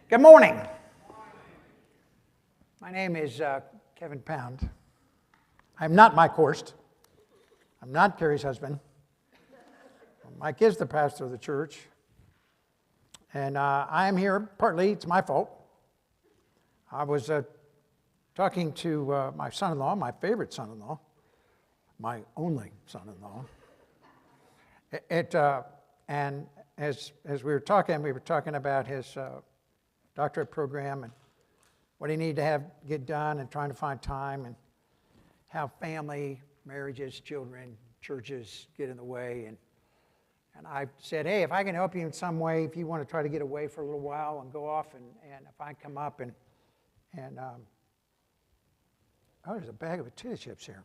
Good morning. My name is Kevin Pound. I'm not Mike Horst. I'm not Carrie's husband. Mike is the pastor of the church. And I am here, partly, it's my fault. I was talking to my son-in-law, my favorite son-in-law, my only son-in-law. And as we were talking about his doctorate program and what he needed to get done and trying to find time and how family, marriages, children, churches get in the way. And I said, hey, if I can help you in some way, if you want to try to get away for a little while and go off and if I come up and oh, there's a bag of potato chips here.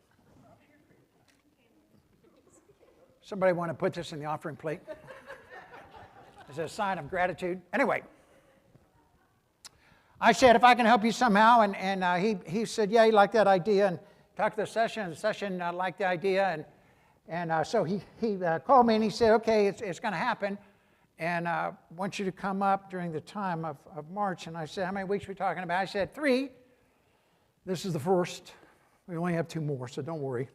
Somebody want to put this in the offering plate? As a sign of gratitude. Anyway, I said, if I can help you somehow, and he said, yeah, he liked that idea, and talked to the session liked the idea, and so he called me and he said, okay, it's going to happen, and I want you to come up during the time of March. And I said, how many weeks are we talking about? I said, 3. This is the first. We only have 2 more, so don't worry.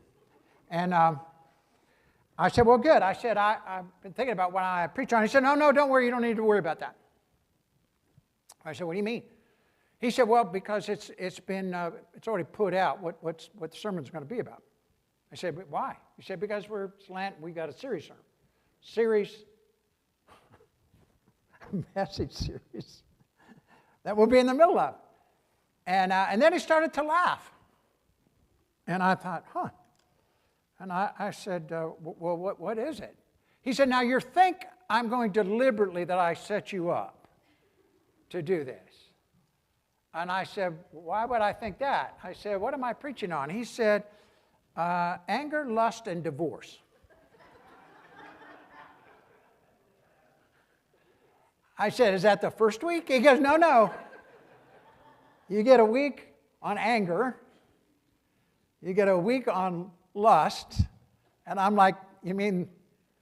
And I said, well, good. I said, I've been thinking about what I preach on. He said, no, don't worry. You don't need to worry about that. I said, what do you mean? He said, well, because it's already put out what the sermon's going to be about. I said, but why? He said, because we got a series message series that we'll be in the middle of. And then he started to laugh. And I thought, And I said, well, what is it? He said, now you think I'm going deliberately that I set you up to do this. And I said, why would I think that? I said, what am I preaching on? He said, anger, lust, and divorce. I said, is that the first week? He goes, no. You get a week on anger. You get a week on lust. And I'm like, you mean,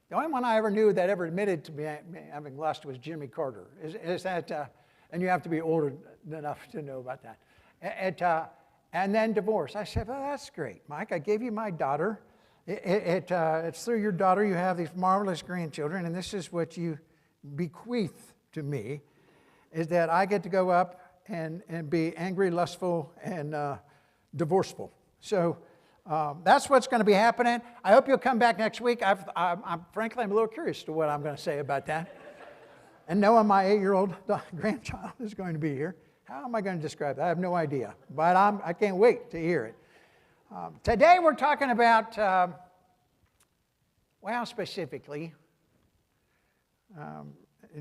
the only one I ever knew that ever admitted to me having lust was Jimmy Carter. Is that... and you have to be older enough to know about that. And then divorce. I said, well, that's great, Mike. I gave you my daughter. It's through your daughter you have these marvelous grandchildren, and this is what you bequeath to me, is that I get to go up and be angry, lustful, and divorceful. So that's what's going to be happening. I hope you'll come back next week. Frankly, I'm a little curious to what I'm going to say about that. And knowing my 8-year-old grandchild is going to be here, how am I going to describe that? I have no idea, but I can't wait to hear it. Today we're talking about, specifically,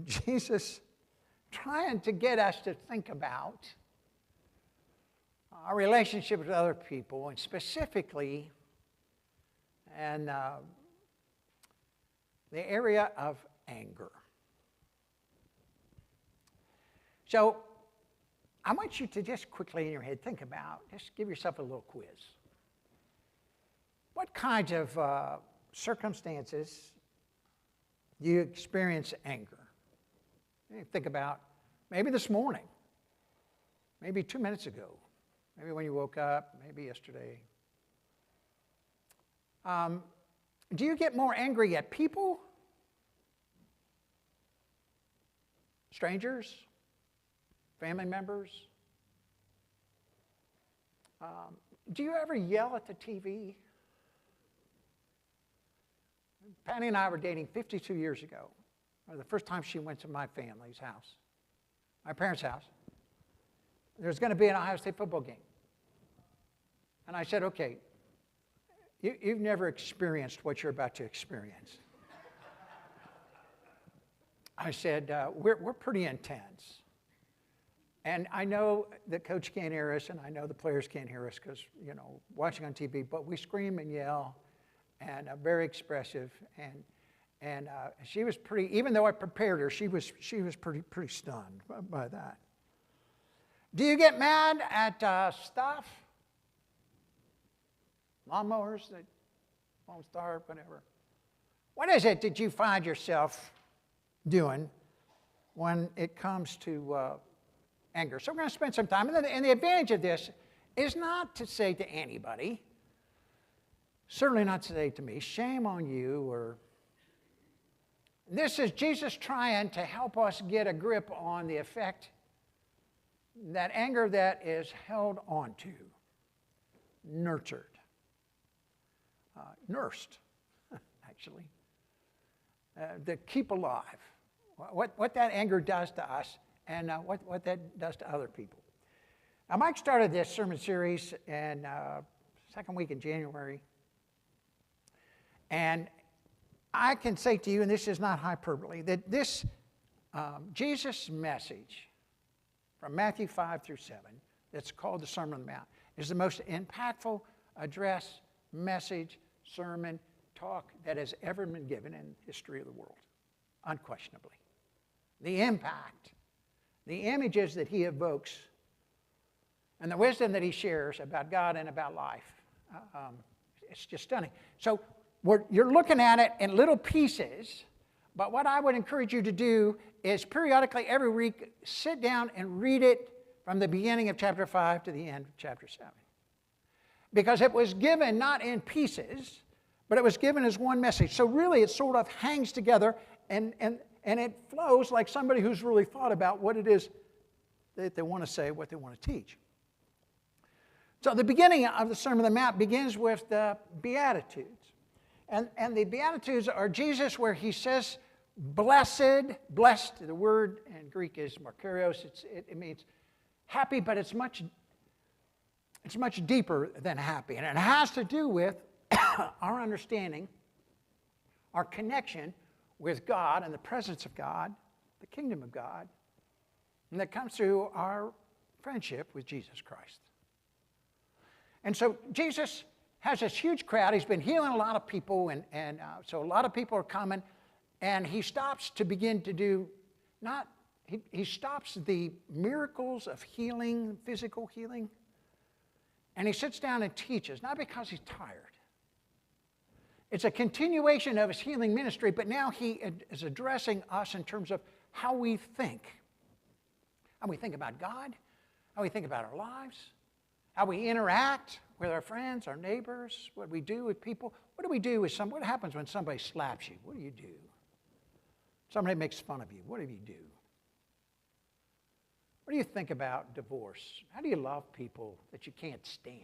Jesus trying to get us to think about our relationship with other people, and specifically, and the area of anger. So I want you to just quickly in your head think about, just give yourself a little quiz. What kinds of circumstances do you experience anger? You think about maybe this morning, maybe 2 minutes ago, maybe when you woke up, maybe yesterday. Do you get more angry at people? Strangers? Family members? Do you ever yell at the TV? Patty and I were dating 52 years ago. The first time she went to my family's house, my parents' house. There was going to be an Ohio State football game. And I said, okay, you've never experienced what you're about to experience. I said, we're pretty intense. And I know the coach can't hear us, and I know the players can't hear us because, watching on TV, but we scream and yell and very expressive. And she was pretty, even though I prepared her, she was pretty stunned by that. Do you get mad at stuff? Lawnmowers that won't start, whatever. What is it that you find yourself doing when it comes to anger? So we're going to spend some time. And the advantage of this is not to say to anybody, certainly not to say to me, shame on you, or this is Jesus trying to help us get a grip on the effect that anger that is held onto, nurtured, nursed, actually, to keep alive. What that anger does to us and what that does to other people. Now, Mike started this sermon series in second week in January. And I can say to you, and this is not hyperbole, that this Jesus message from Matthew 5 through 7, that's called the Sermon on the Mount, is the most impactful address, message, sermon, talk that has ever been given in the history of the world, unquestionably. The impact, the images that he evokes, and the wisdom that he shares about God and about life, it's just stunning. So you're looking at it in little pieces, but what I would encourage you to do is periodically every week sit down and read it from the beginning of chapter 5 to the end of chapter 7. Because it was given not in pieces, but it was given as one message. So really it sort of hangs together and it flows like somebody who's really thought about what it is that they want to say, what they want to teach. So the beginning of the Sermon on the Mount begins with the Beatitudes. And the Beatitudes are Jesus where he says, blessed, the word in Greek is makarios, it means happy, but it's much deeper than happy. And it has to do with our understanding, our connection with God and the presence of God, the kingdom of God, and that comes through our friendship with Jesus Christ. And so Jesus has this huge crowd. He's been healing a lot of people, and so a lot of people are coming, and he stops to begin to do, he stops the miracles of healing, physical healing, and he sits down and teaches, not because he's tired. It's a continuation of his healing ministry, but now he is addressing us in terms of how we think about God, how we think about our lives, how we interact with our friends, our neighbors, what we do with people. What do we do with what happens when somebody slaps you? What do you do? Somebody makes fun of you. What do you do? What do you think about divorce? How do you love people that you can't stand?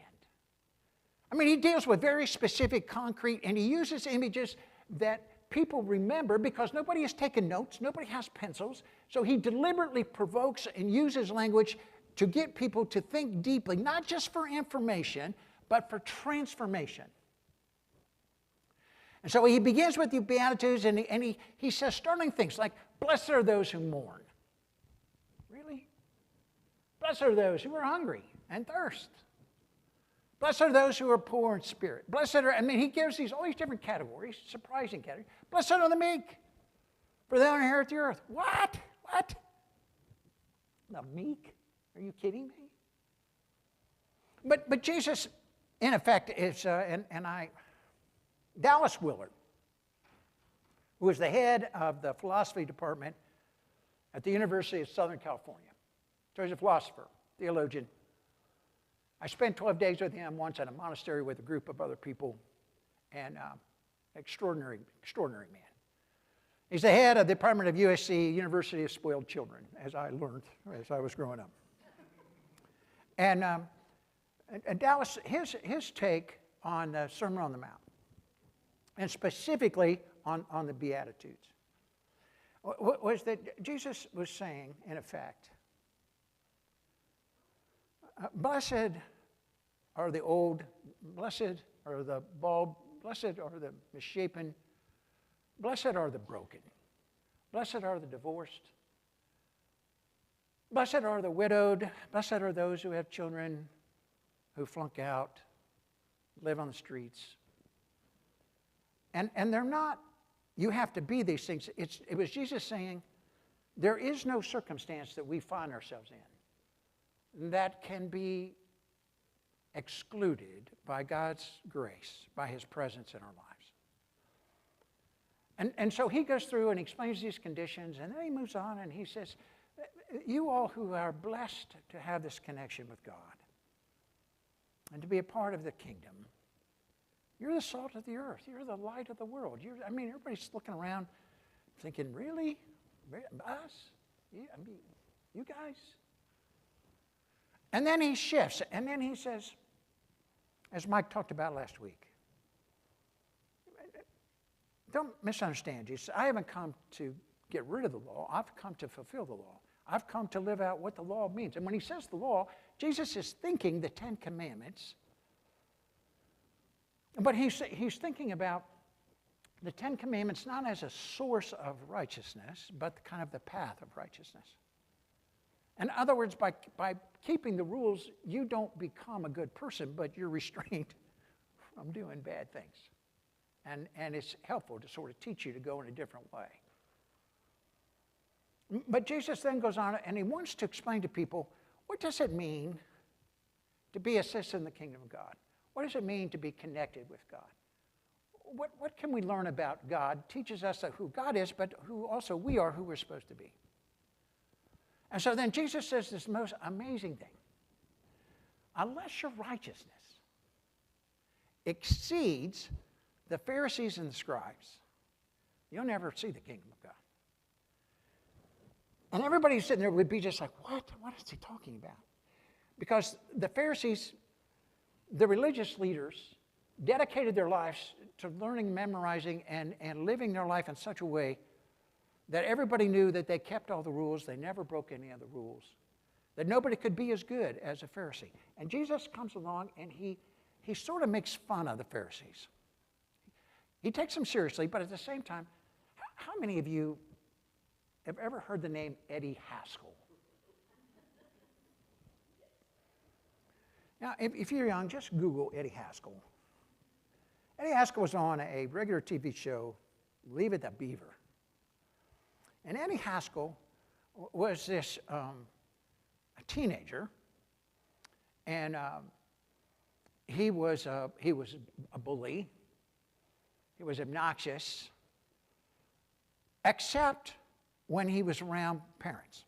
I mean, he deals with very specific, concrete, and he uses images that people remember because nobody has taken notes, nobody has pencils, so he deliberately provokes and uses language to get people to think deeply, not just for information, but for transformation. And so he begins with the Beatitudes, and he says startling things like, blessed are those who mourn. Really? Blessed are those who are hungry and thirst. Blessed are those who are poor in spirit. Blessed are, he gives all these different categories, surprising categories. Blessed are the meek, for they will inherit the earth. What? The meek? Are you kidding me? But Jesus, in effect, is, Dallas Willard, who was the head of the philosophy department at the University of Southern California. So he's a philosopher, theologian. I spent 12 days with him once at a monastery with a group of other people, and extraordinary man. He's the head of the department of USC, University of Spoiled Children, as I learned as I was growing up. And Dallas, his take on the Sermon on the Mount, and specifically on the Beatitudes, was that Jesus was saying, in effect, blessed are the old, blessed are the bald, blessed are the misshapen, blessed are the broken, blessed are the divorced, blessed are the widowed, blessed are those who have children who flunk out, live on the streets. And they're not, you have to be these things. It was Jesus saying, there is no circumstance that we find ourselves in that can be excluded by God's grace, by his presence in our lives. And so he goes through and explains these conditions, and then he moves on and he says, you all who are blessed to have this connection with God and to be a part of the kingdom, you're the salt of the earth. You're the light of the world. Everybody's looking around thinking, really? Us? You guys? And then he shifts, and then he says, as Mike talked about last week, don't misunderstand Jesus. I haven't come to get rid of the law. I've come to fulfill the law. I've come to live out what the law means. And when he says the law, Jesus is thinking the Ten Commandments. But he's thinking about the Ten Commandments not as a source of righteousness, but kind of the path of righteousness. In other words, by keeping the rules, you don't become a good person, but you're restrained from doing bad things. And it's helpful to sort of teach you to go in a different way. But Jesus then goes on, and he wants to explain to people, what does it mean to be a citizen in the kingdom of God? What does it mean to be connected with God? What can we learn about God? Teaches us who God is, but who also we are, who we're supposed to be. And so then Jesus says this most amazing thing. Unless your righteousness exceeds the Pharisees and the scribes, you'll never see the kingdom of God. And everybody sitting there would be just like, what? What is he talking about? Because the Pharisees, the religious leaders, dedicated their lives to learning, memorizing, and living their life in such a way that everybody knew that they kept all the rules, they never broke any of the rules, that nobody could be as good as a Pharisee. And Jesus comes along and he sort of makes fun of the Pharisees. He takes them seriously, but at the same time, how many of you have ever heard the name Eddie Haskell? Now, if you're young, just Google Eddie Haskell. Eddie Haskell was on a regular TV show, Leave It to Beaver. And Eddie Haskell was this a teenager, and he was a bully. He was obnoxious, except when he was around parents.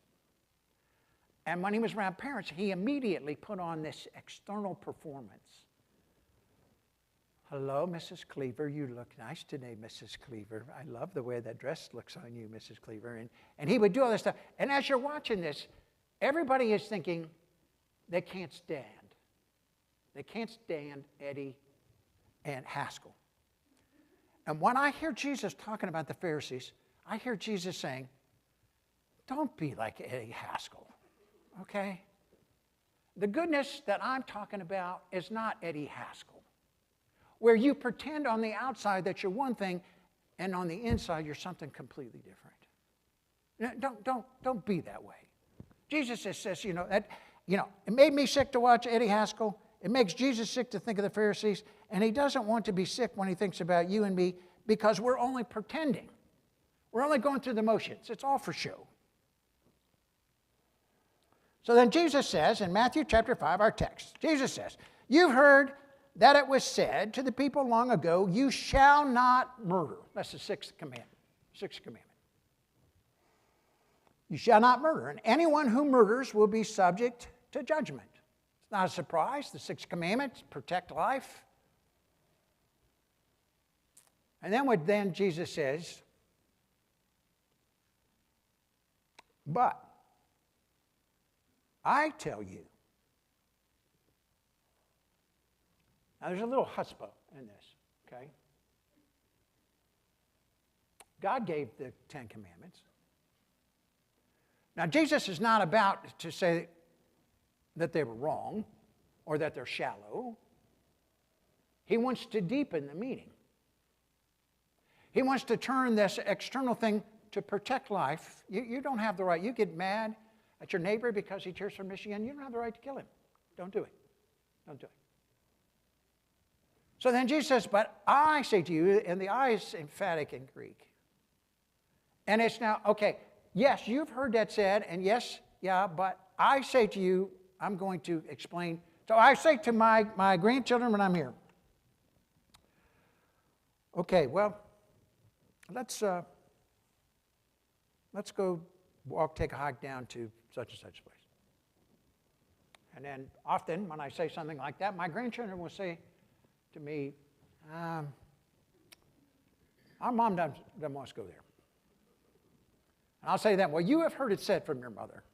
And when he was around parents, he immediately put on this external performance. Hello, Mrs. Cleaver. You look nice today, Mrs. Cleaver. I love the way that dress looks on you, Mrs. Cleaver. And he would do all this stuff. And as you're watching this, everybody is thinking they can't stand. They can't stand Eddie and Haskell. And when I hear Jesus talking about the Pharisees, I hear Jesus saying, don't be like Eddie Haskell, okay? The goodness that I'm talking about is not Eddie Haskell, where you pretend on the outside that you're one thing and on the inside you're something completely different. Don't be that way. Jesus says, it made me sick to watch Eddie Haskell. It makes Jesus sick to think of the Pharisees, and he doesn't want to be sick when he thinks about you and me because we're only pretending. We're only going through the motions. It's all for show. So then Jesus says in Matthew chapter 5, our text, Jesus says, you've heard that it was said to the people long ago, you shall not murder. That's the sixth commandment. You shall not murder, and anyone who murders will be subject to judgment. It's not a surprise. The sixth commandment, protect life. And then Jesus says, but I tell you. Now there's a little chutzpah in this, okay? God gave the Ten Commandments. Now Jesus is not about to say that they were wrong or that they're shallow. He wants to deepen the meaning. He wants to turn this external thing to protect life. You don't have the right. You get mad at your neighbor because he cheers for Michigan. You don't have the right to kill him. Don't do it. Don't do it. So then Jesus says, but I say to you, and the I is emphatic in Greek. And it's now, okay, yes, you've heard that said, and yes, yeah, but I say to you, I'm going to explain. So I say to my grandchildren when I'm here, okay, well, let's go take a hike down to such and such place. And then often when I say something like that, my grandchildren will say to me, our mom doesn't want us to go there. And I'll say to them, well, you have heard it said from your mother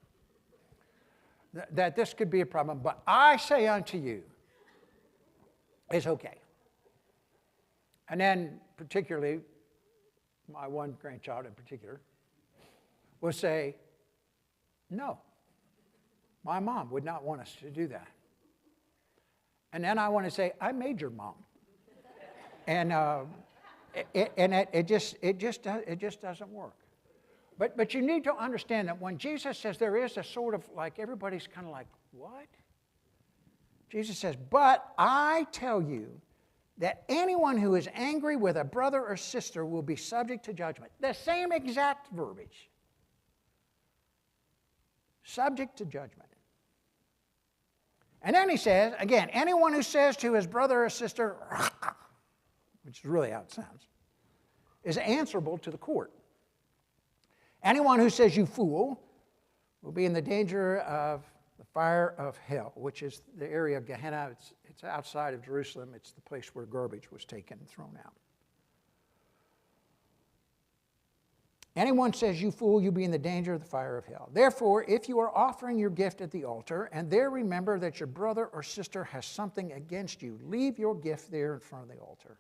that this could be a problem, but I say unto you, it's okay. And then particularly, my one grandchild in particular will say, no, my mom would not want us to do that. And then I want to say, I made your mom. And it just doesn't work. But you need to understand that when Jesus says there is a sort of like, everybody's kind of like, what? Jesus says, but I tell you that anyone who is angry with a brother or sister will be subject to judgment. The same exact verbiage. Subject to judgment. And then he says, again, anyone who says to his brother or sister, which is really how it sounds, is answerable to the court. Anyone who says you fool will be in the danger of the fire of hell, which is the area of Gehenna. It's outside of Jerusalem. It's the place where garbage was taken and thrown out. Anyone says you fool, you'll be in the danger of the fire of hell. Therefore, if you are offering your gift at the altar, and there remember that your brother or sister has something against you, leave your gift there in front of the altar.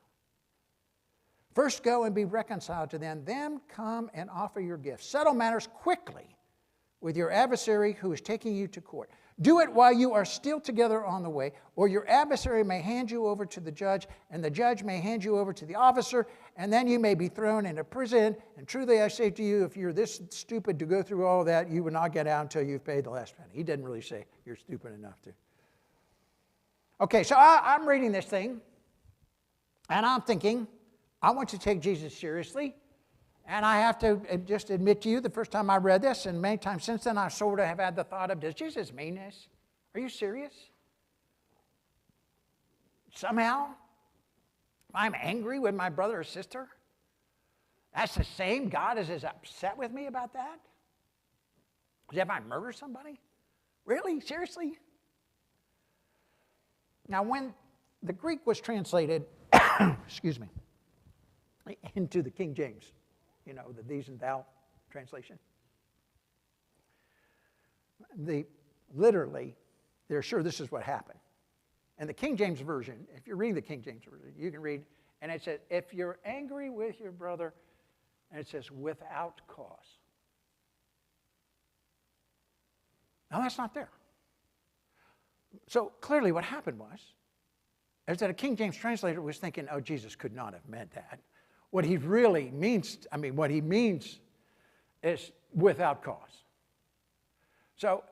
First go and be reconciled to them, then come and offer your gift. Settle matters quickly with your adversary who is taking you to court. Do it while you are still together on the way, or your adversary may hand you over to the judge, and the judge may hand you over to the officer, and then you may be thrown into prison. And truly I say to you, if you're this stupid to go through all that, you will not get out until you've paid the last penny. He didn't really say you're stupid enough to. Okay, so I'm reading this thing, and I'm thinking, I want to take Jesus seriously. And I have to just admit to you, the first time I read this, and many times since then, I sort of have had the thought of, does Jesus mean this? Are you serious? Somehow, if I'm angry with my brother or sister, that's the same God is as upset with me about that? As if I murder somebody? Really? Seriously? Now, when the Greek was translated, excuse me, into the King James, you know, the these and thou translation. Literally, they're sure this is what happened. And the King James Version, if you're reading the King James Version, you can read, and it says, if you're angry with your brother, and it says, without cause. Now, that's not there. So clearly what happened is that a King James translator was thinking, oh, Jesus could not have meant that. What he really means, what he means is without cause. So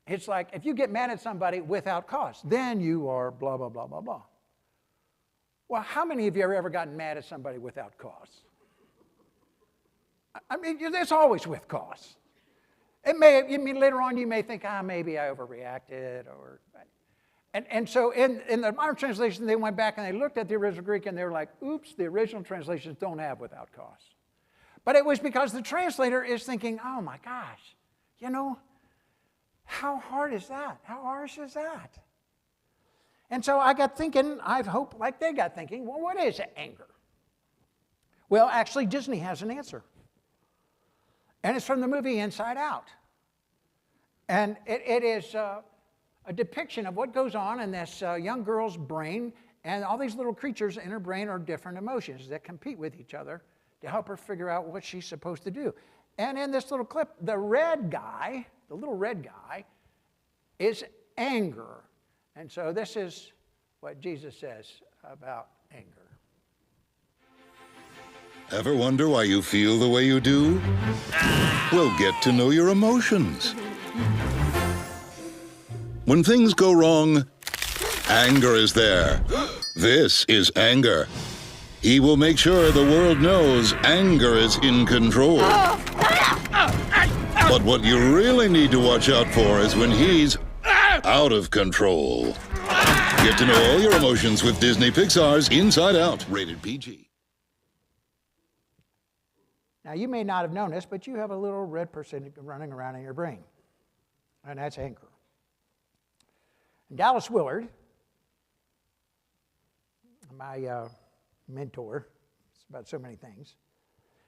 it's like if you get mad at somebody without cause, then you are blah, blah, blah, blah, blah. Well, how many of you have ever gotten mad at somebody without cause? It's always with cause. Later on you may think, maybe I overreacted, or... And so in the modern translation, they went back and they looked at the original Greek and they were like, oops, the original translations don't have without cause. But it was because the translator is thinking, oh my gosh, how hard is that? How harsh is that? And so I got thinking, I hope like they got thinking, well, what is anger? Well, actually, Disney has an answer. And it's from the movie Inside Out. And it is... a depiction of what goes on in this young girl's brain, and all these little creatures in her brain are different emotions that compete with each other to help her figure out what she's supposed to do. And in this little clip, the little red guy, is anger. And so this is what Jesus says about anger. Ever wonder why you feel the way you do? Well, get to know your emotions. When things go wrong, anger is there. This is anger. He will make sure the world knows anger is in control. But what you really need to watch out for is when he's out of control. Get to know all your emotions with Disney Pixar's Inside Out, rated PG. Now, you may not have known this, but you have a little red person running around in your brain, and that's anger. And Dallas Willard, my mentor, it's about so many things,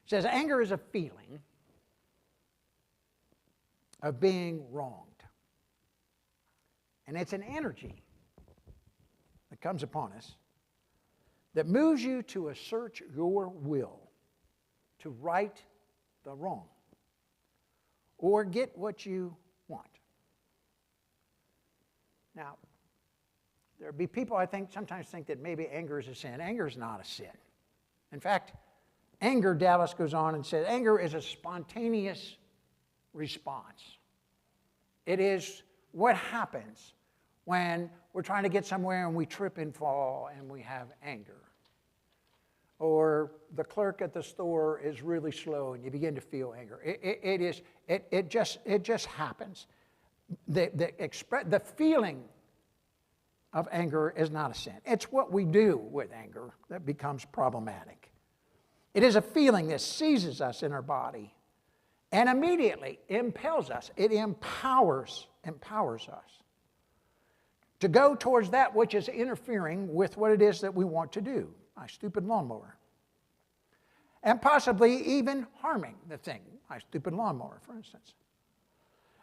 says anger is a feeling of being wronged. And it's an energy that comes upon us that moves you to assert your will to right the wrong or get what you want. Now, there'll be people sometimes think that maybe anger is a sin. Anger is not a sin. In fact, anger, Dallas goes on and says, anger is a spontaneous response. It is what happens when we're trying to get somewhere and we trip and fall and we have anger. Or the clerk at the store is really slow and you begin to feel anger. It just happens. The feeling of anger is not a sin. It's what we do with anger that becomes problematic. It is a feeling that seizes us in our body and immediately impels us. It empowers us to go towards that which is interfering with what it is that we want to do. My stupid lawnmower. And possibly even harming the thing. My stupid lawnmower, for instance.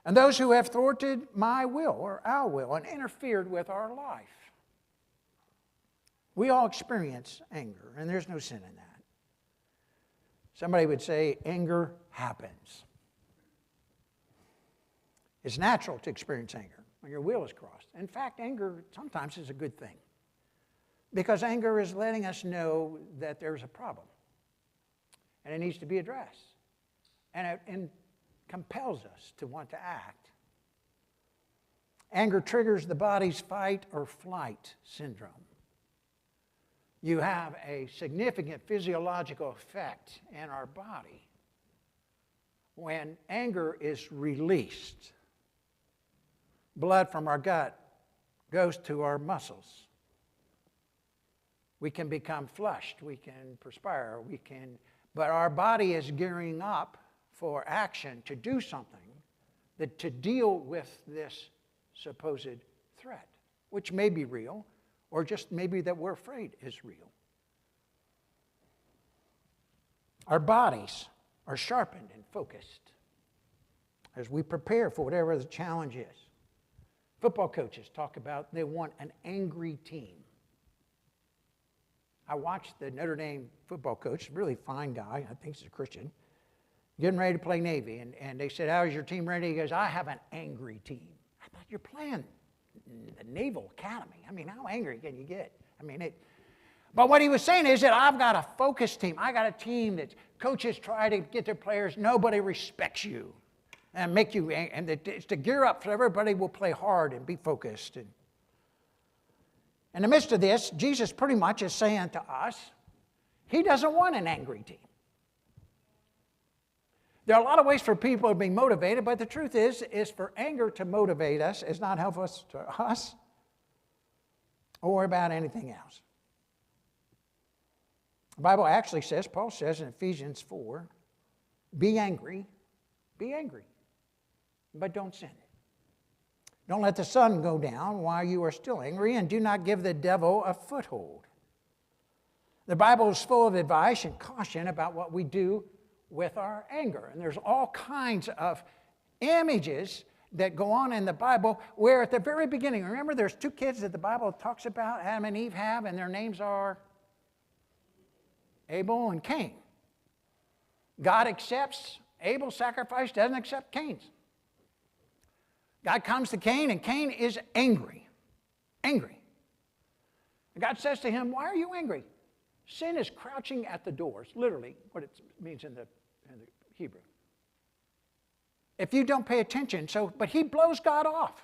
And those who have thwarted my will or our will and interfered with our life. We all experience anger, and there's no sin in that. Somebody would say anger happens. It's natural to experience anger when your will is crossed. In fact, anger sometimes is a good thing. Because anger is letting us know that there's a problem. And it needs to be addressed. And it compels us to want to act. Anger triggers the body's fight or flight syndrome. You have a significant physiological effect in our body when anger is released. Blood from our gut goes to our muscles. We can become flushed, we can perspire, but our body is gearing up for action to do something, to deal with this supposed threat, which may be real, or just maybe that we're afraid is real. Our bodies are sharpened and focused as we prepare for whatever the challenge is. Football coaches talk about they want an angry team. I watched the Notre Dame football coach, really fine guy, I think he's a Christian, getting ready to play Navy. And they said, how is your team ready? He goes, I have an angry team. I thought, you're playing the Naval Academy. I mean, how angry can you get? But what he was saying is that I've got a focused team. I got a team that coaches try to get their players, nobody respects you. And make you, and it's to gear up so everybody will play hard and be focused. And in the midst of this, Jesus pretty much is saying to us, he doesn't want an angry team. There are a lot of ways for people to be motivated, but the truth is for anger to motivate us is not helpful to us or about anything else. The Bible actually says, Paul says in Ephesians 4, be angry, but don't sin. Don't let the sun go down while you are still angry, and do not give the devil a foothold. The Bible is full of advice and caution about what we do with our anger. And there's all kinds of images that go on in the Bible where at the very beginning, remember there's two kids that the Bible talks about, Adam and Eve have, and their names are Abel and Cain. God accepts Abel's sacrifice, doesn't accept Cain's. God comes to Cain, and Cain is angry. Angry. And God says to him, why are you angry? Sin is crouching at the doors, literally what it means in the Hebrew. If you don't pay attention, but he blows God off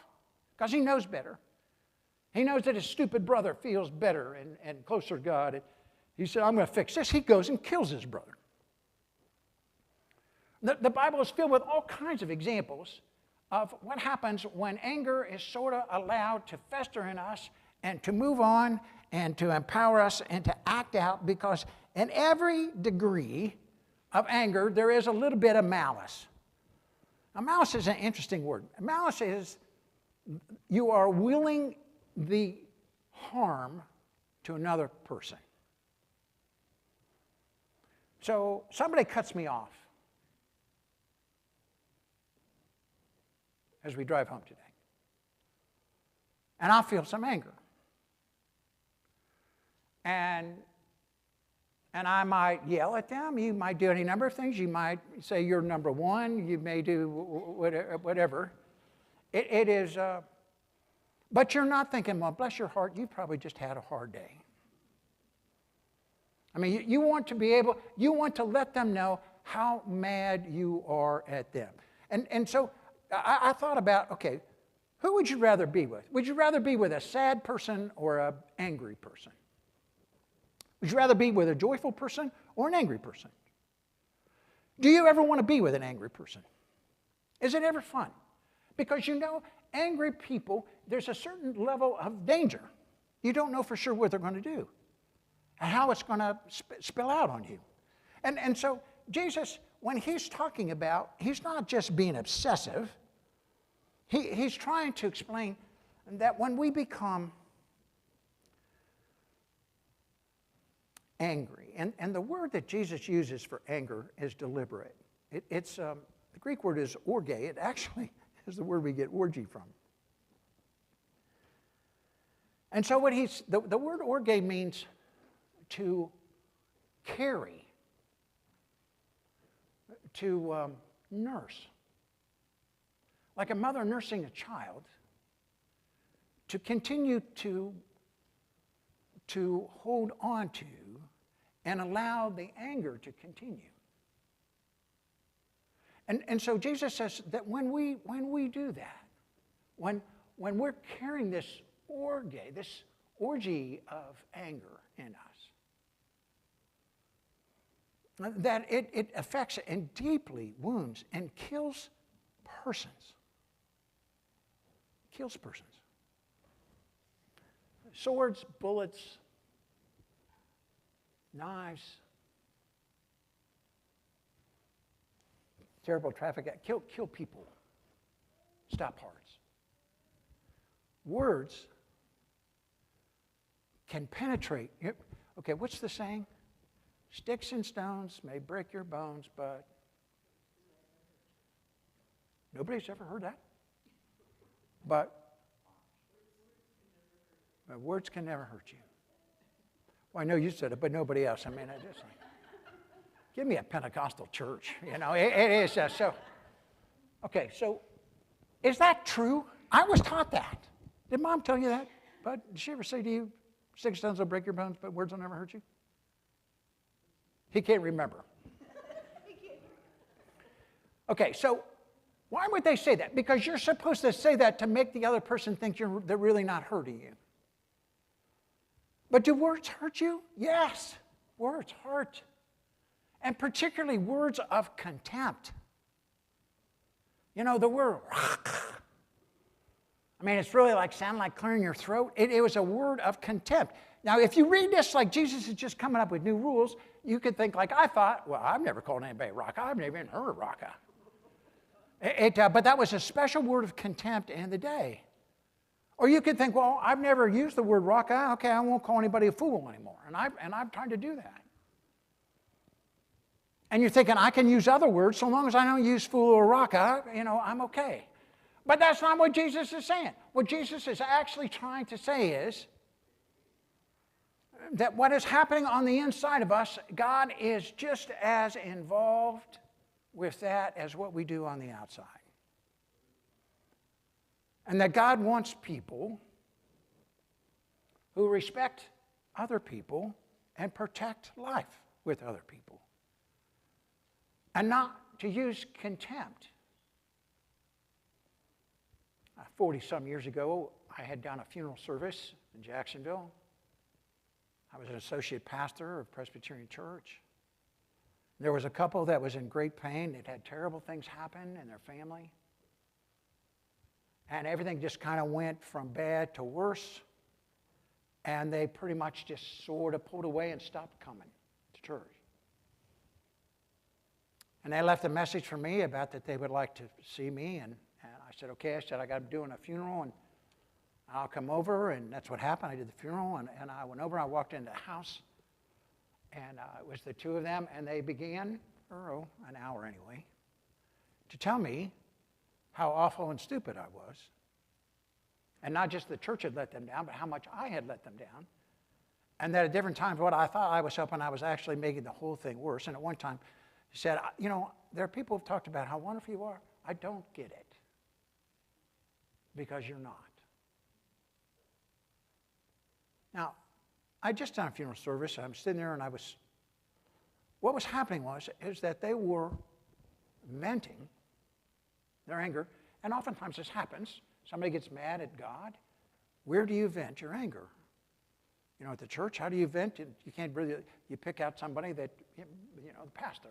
because he knows better. He knows that his stupid brother feels better and closer to God. And he said, I'm going to fix this. He goes and kills his brother. The Bible is filled with all kinds of examples of what happens when anger is sort of allowed to fester in us and to move on and to empower us and to act out, because in every degree of anger, there is a little bit of malice. Now, malice is an interesting word. Malice is you are willing the harm to another person. So somebody cuts me off as we drive home today. And I'll feel some anger. And I might yell at them. You might do any number of things. You might say you're number one. You may do whatever. It is, but you're not thinking, well, bless your heart, you probably just had a hard day. I mean, you want to let them know how mad you are at them. And so I thought about, okay, who would you rather be with? Would you rather be with a sad person or an angry person? Would you rather be with a joyful person or an angry person? Do you ever want to be with an angry person? Is it ever fun? Because angry people, there's a certain level of danger. You don't know for sure what they're going to do and how it's going to spill out on you. And so Jesus, when he's talking about, he's not just being obsessive. He's trying to explain that when we become angry, and the word that Jesus uses for anger is deliberate. It's the Greek word is orge. It actually is the word we get orgy from. And so the word orge means to carry, to nurse. Like a mother nursing a child, to continue to hold on to and allow the anger to continue. And so Jesus says that when we do that, when we're carrying this orgy of anger in us, that it affects and deeply wounds and kills persons. Kills persons. Swords, bullets, knives, terrible traffic, kill people, stop hearts. Words can penetrate. Okay, what's the saying? Sticks and stones may break your bones, but nobody's ever heard that. But words can never hurt you. Well, I know you said it, but nobody else. I mean, give me a Pentecostal church. It is so. Okay, so is that true? I was taught that. Did Mom tell you that? But did she ever say to you, sticks and stones will break your bones, but words will never hurt you? He can't remember. Okay, so why would they say that? Because you're supposed to say that to make the other person think they're really not hurting you. But do words hurt you? Yes, words hurt. And particularly words of contempt. The word, I mean, it's really sounding like clearing your throat. It was a word of contempt. Now, if you read this like Jesus is just coming up with new rules, you could think like I thought, well, I've never called anybody Raka. I've never even heard of Raka. But that was a special word of contempt in the day. Or you could think, well, I've never used the word Raka. Okay, I won't call anybody a fool anymore. And I'm trying to do that. And you're thinking, I can use other words so long as I don't use fool or Raka, I'm okay. But that's not what Jesus is saying. What Jesus is actually trying to say is that what is happening on the inside of us, God is just as involved with that as what we do on the outside. And that God wants people who respect other people and protect life with other people. And not to use contempt. 40-some years ago, I had done a funeral service in Jacksonville. I was an associate pastor of Presbyterian Church. There was a couple that was in great pain. They'd had terrible things happen in their family. And everything just kind of went from bad to worse. And they pretty much just sort of pulled away and stopped coming to church. And they left a message for me about that they would like to see me. And I said, okay. I said, I got to do a funeral, and I'll come over. And that's what happened. I did the funeral, and I went over. I walked into the house, and it was the two of them. And they began, an hour anyway, to tell me how awful and stupid I was. And not just the church had let them down, but how much I had let them down. And that at different times, what I thought I was helping, I was actually making the whole thing worse. And at one time, he said, there are people who've talked about how wonderful you are. I don't get it. Because you're not. Now, I just done a funeral service. I'm sitting there, and what was happening is that they were venting their anger. And oftentimes this happens. Somebody gets mad at God. Where do you vent your anger? At the church, how do you vent? You can't really, you pick out somebody that, the pastor.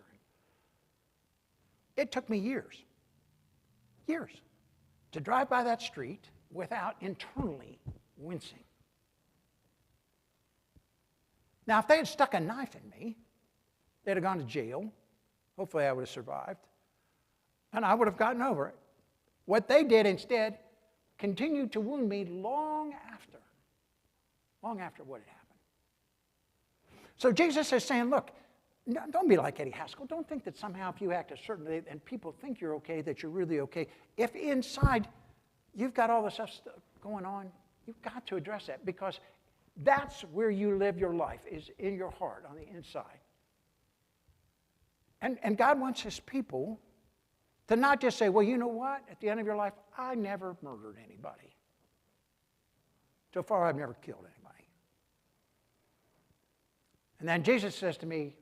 It took me years to drive by that street without internally wincing. Now, if they had stuck a knife in me, they'd have gone to jail. Hopefully, I would have survived. And I would have gotten over it. What they did instead continued to wound me long after what had happened. So Jesus is saying, look, don't be like Eddie Haskell. Don't think that somehow if you act a certain way and people think you're okay, that you're really okay. If inside you've got all this stuff going on, you've got to address that, because that's where you live your life, is in your heart, on the inside. And God wants his people to not just say, well, you know what? At the end of your life, I never murdered anybody. So far, I've never killed anybody. And then Jesus says to me,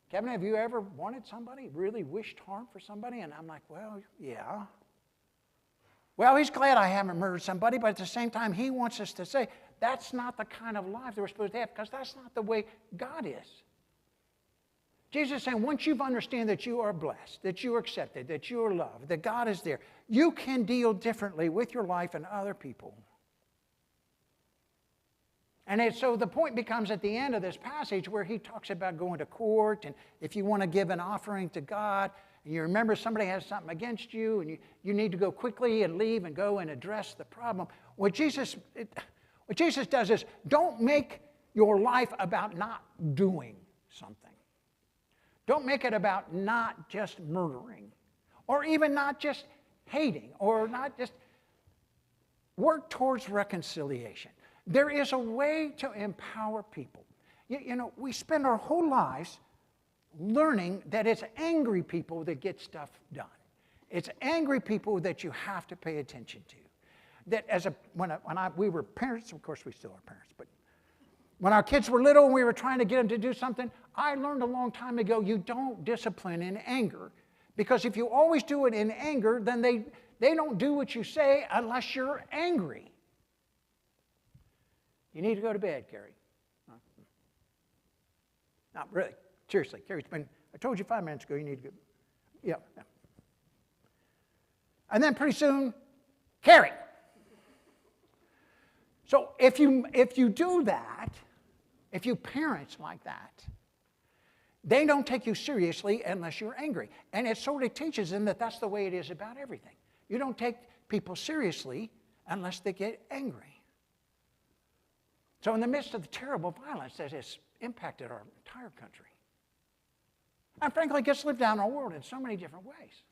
Kevin, have you ever wanted somebody, really wished harm for somebody? And I'm like, well, yeah. Well, he's glad I haven't murdered somebody, but at the same time, he wants us to say, that's not the kind of life that we're supposed to have, because that's not the way God is. Jesus is saying, once you've understood that you are blessed, that you are accepted, that you are loved, that God is there, you can deal differently with your life and other people. And so the point becomes at the end of this passage where he talks about going to court, and if you want to give an offering to God, and you remember somebody has something against you, and you need to go quickly and leave and go and address the problem. What Jesus does is, don't make your life about not doing something. Don't make it about not just murdering, or even not just hating, or not just work towards reconciliation. There is a way to empower people. We spend our whole lives learning that it's angry people that get stuff done. It's angry people that you have to pay attention to. That we were parents, of course we still are parents, but when our kids were little and we were trying to get them to do something, I learned a long time ago, you don't discipline in anger. Because if you always do it in anger, then they don't do what you say unless you're angry. You need to go to bed, Carrie. Not really. Seriously, Carrie's been, I told you 5 minutes ago you need to go. Yeah. And then pretty soon, Carrie. So if you do that, if you parent like that, they don't take you seriously unless you're angry. And it sort of teaches them that that's the way it is about everything. You don't take people seriously unless they get angry. So in the midst of the terrible violence that has impacted our entire country, and frankly gets lived down in our world in so many different ways.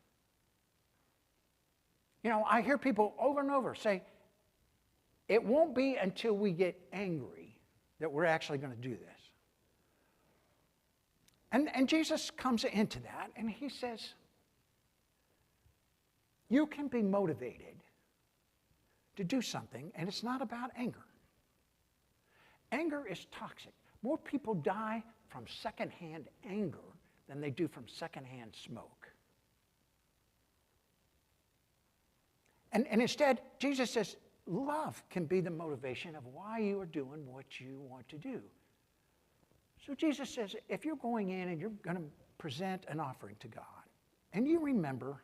I hear people over and over say, it won't be until we get angry that we're actually going to do this. And Jesus comes into that, and he says, you can be motivated to do something, and it's not about anger. Anger is toxic. More people die from secondhand anger than they do from secondhand smoke. And instead, Jesus says, love can be the motivation of why you are doing what you want to do. So Jesus says, if you're going in and you're going to present an offering to God, and you remember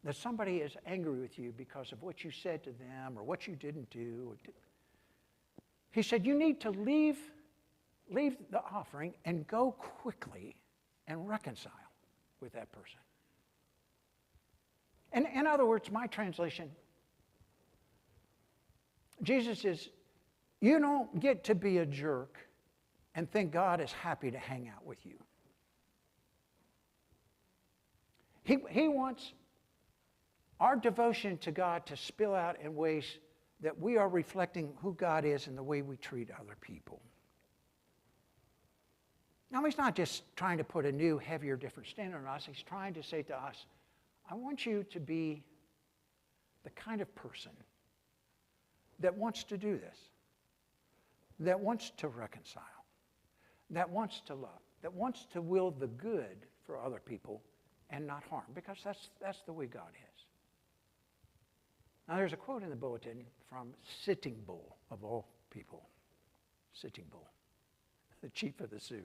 that somebody is angry with you because of what you said to them or what you didn't do, he said, you need to leave the offering and go quickly and reconcile with that person. And in other words, my translation, Jesus is, you don't get to be a jerk and think God is happy to hang out with you. He wants our devotion to God to spill out in ways that we are reflecting who God is in the way we treat other people. Now, he's not just trying to put a new, heavier, different standard on us. He's trying to say to us, I want you to be the kind of person that wants to do this, that wants to reconcile, that wants to love, that wants to will the good for other people and not harm, because that's the way God is. Now, there's a quote in the bulletin from Sitting Bull, of all people. Sitting Bull, the chief of the Sioux.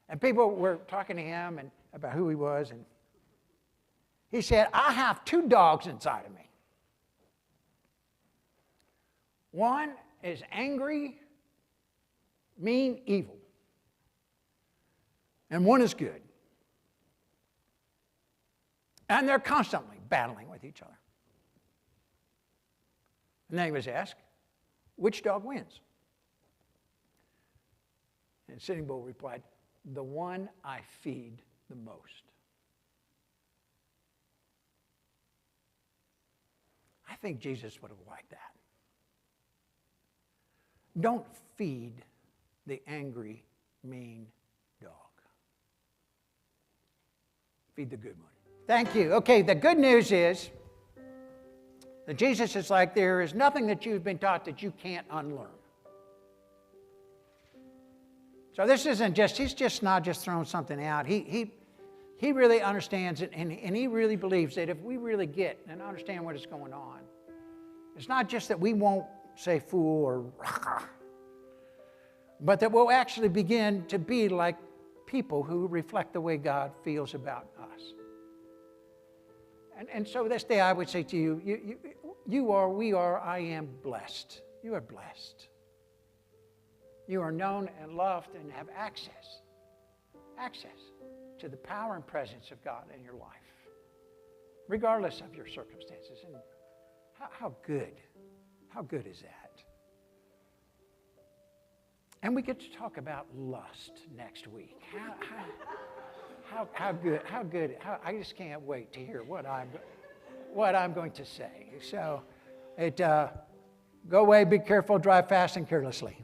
And people were talking to him and about who he was, and he said, I have two dogs inside of me. One is angry, mean, evil. And one is good. And they're constantly battling with each other. And then he was asked, which dog wins? And Sitting Bull replied, the one I feed the most. I think Jesus would have liked that. Don't feed the angry, mean dog. Feed the good one. Thank you. Okay, the good news is that Jesus is like, there is nothing that you've been taught that you can't unlearn. So this isn't just, he's just not just throwing something out. He really understands it, and he really believes that if we really get and understand what is going on, it's not just that we won't say fool or but that we'll actually begin to be like people who reflect the way God feels about us. And so this day I would say to you, you are, we are, I am blessed. You are blessed. You are known and loved and have access to the power and presence of God in your life, regardless of your circumstances. And how good is that? And we get to talk about lust next week. How good, I just can't wait to hear what I'm going to say. So, go away, be careful, drive fast and carelessly.